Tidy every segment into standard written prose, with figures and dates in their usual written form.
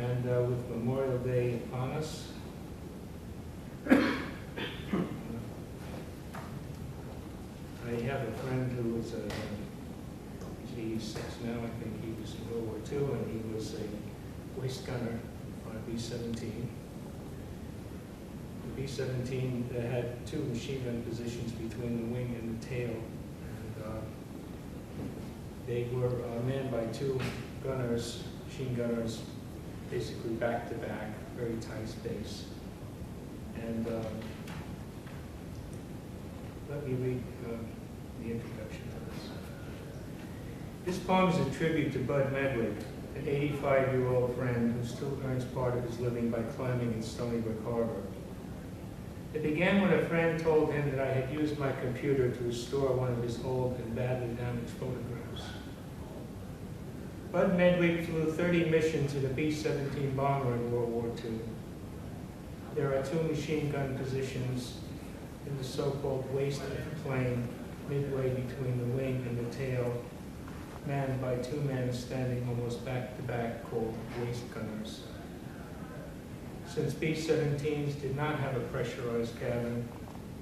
And with Memorial Day upon us, I have a friend who was he's 86 now. I think he was in World War II, and he was a waist gunner on a B-17. The B-17 had two machine gun positions between the wing and the tail, and they were manned by two gunners, machine gunners, basically back to back, very tight space. And let me read the introduction to this. This poem is a tribute to Bud Medwig, an 85-year-old friend who still earns part of his living by climbing in Stony Brook Harbor. It began when a friend told him that I had used my computer to restore one of his old and badly damaged photographs. Bud Medwig flew 30 missions in a B-17 bomber in World War II. There are two machine gun positions in the so-called waist of the plane, midway between the wing and the tail, manned by two men standing almost back-to-back called waist gunners. Since B-17s did not have a pressurized cabin,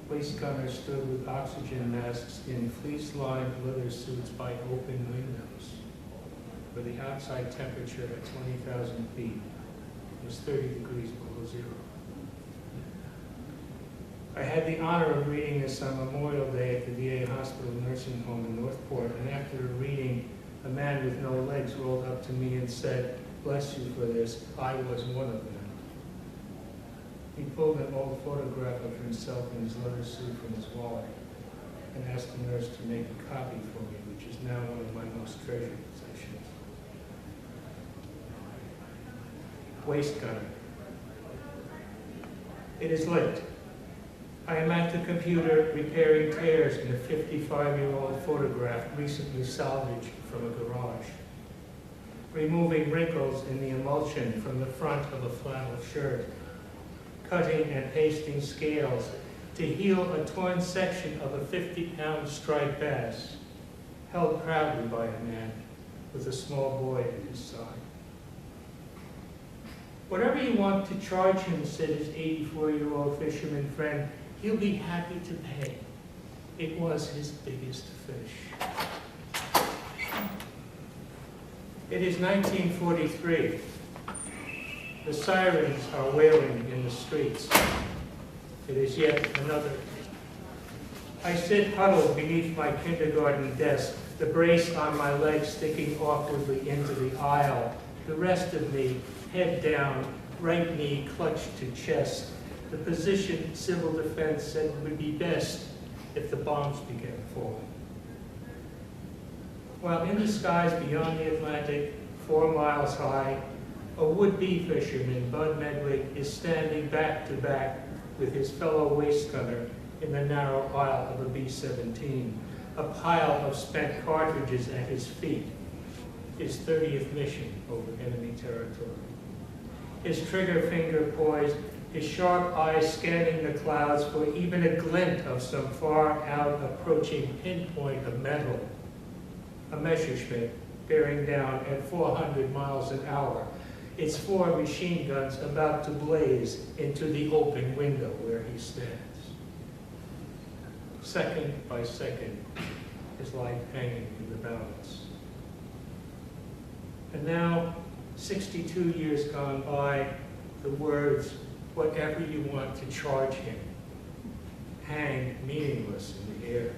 waist gunners stood with oxygen masks in fleece-lined leather suits by open windows, where the outside temperature at 20,000 feet was 30 degrees below zero. I had the honor of reading this on Memorial Day at the VA Hospital Nursing Home in Northport, and after the reading, a man with no legs rolled up to me and said, "Bless you for this, I was one of them." He pulled an old photograph of himself in his leather suit from his wallet and asked the nurse to make a copy for me, which is now one of my most treasured possessions. Waist gunner. It is late. I am at the computer repairing tears in a 55-year-old photograph recently salvaged from a garage, removing wrinkles in the emulsion from the front of a flannel shirt, cutting and pasting scales to heal a torn section of a 50-pound striped bass, held proudly by a man with a small boy at his side. "Whatever you want to charge him," said his 84-year-old fisherman friend, "he'll be happy to pay." It was his biggest fish. It is 1943. The sirens are wailing in the streets. It is yet another. I sit huddled beneath my kindergarten desk, the brace on my leg sticking awkwardly into the aisle, the rest of me head down, right knee clutched to chest, the position civil defense said would be best if the bombs began falling. While in the skies beyond the Atlantic, 4 miles high, a would-be fisherman, Bud Medwig, is standing back to back with his fellow waist gunner in the narrow aisle of a B-17, a pile of spent cartridges at his feet, his 30th mission over enemy territory. His trigger finger poised, his sharp eyes scanning the clouds for even a glint of some far-out approaching pinpoint of metal. A Messerschmitt bearing down at 400 miles an hour, its 4 machine guns about to blaze into the open window where he stands. Second by second, his life hanging in the balance. And now, 62 years gone by, the words, "whatever you want to charge him," hang meaningless in the air.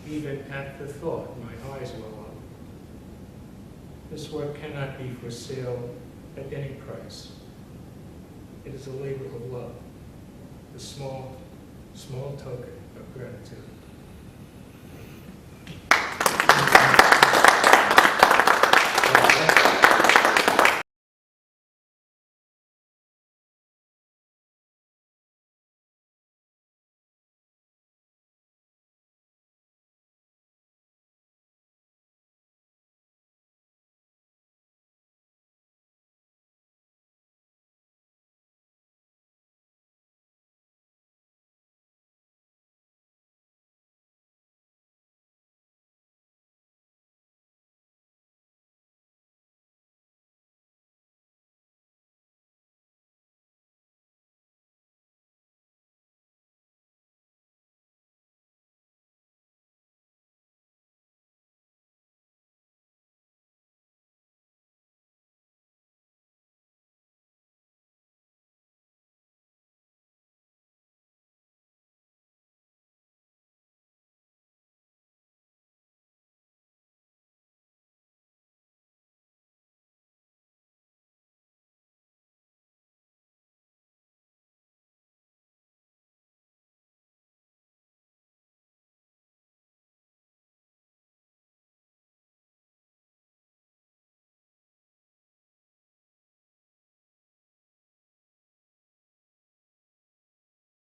Even at the thought, my eyes well up. This work cannot be for sale at any price. It is a labor of love, a small, small token of gratitude.